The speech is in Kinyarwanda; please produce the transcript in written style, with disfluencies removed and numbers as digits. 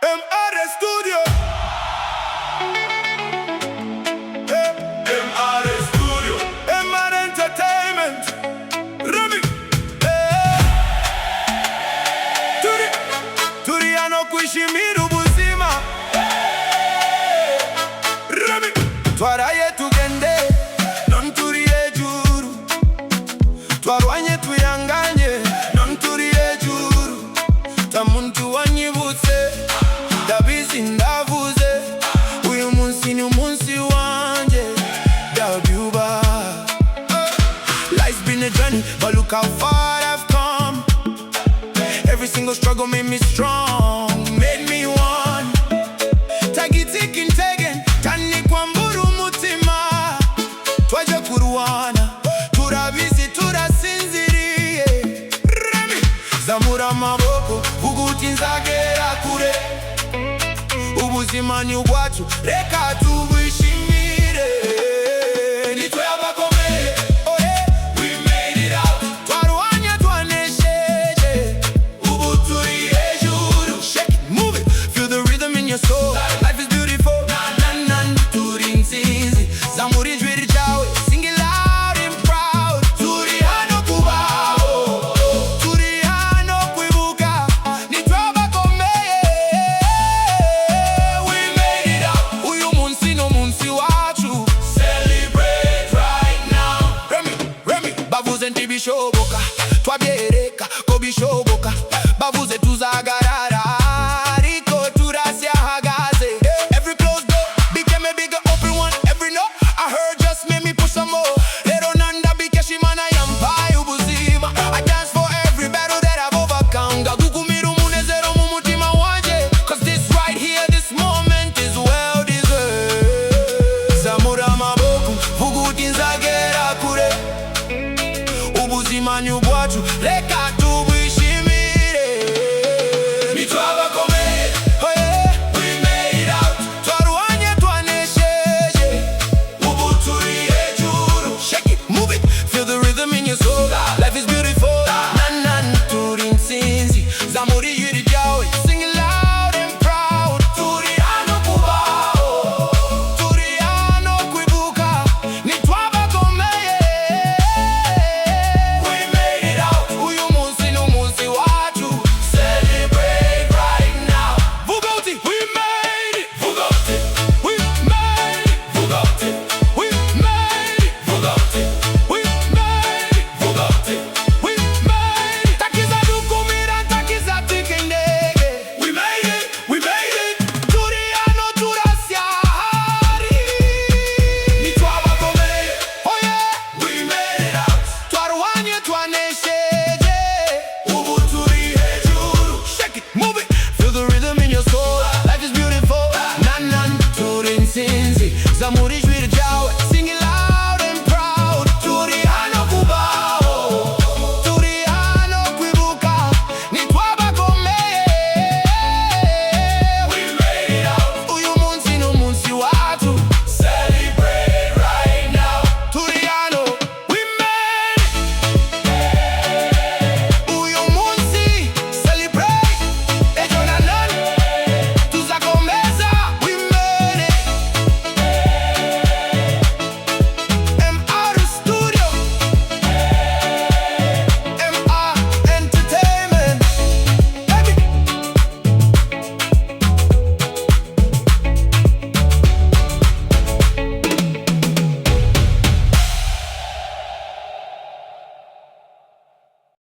MR Studio. MR Studio. MR Entertainment. Remy. Turi. Turi hano kwishimira ubuzima. Remy. Twaraye tugendeye. Turi hejuru. Twarwanye twihanganye. Turi hejuru. Muntu wanyibutse. Ndabizi ndavuze. Uyu munsi ni umunsi wanjye. Ndabyubaha. Life's been a journey, but look how far I've come. Every single struggle made me strong, made me one. Gicika intege, ntanikwambura umutima. Twaje kurwana, turabizi, turasinziriye. Remy. Zamura amaboko, vuga nzagera kure. Ubuzima ni ubwacu, reka tubishimire.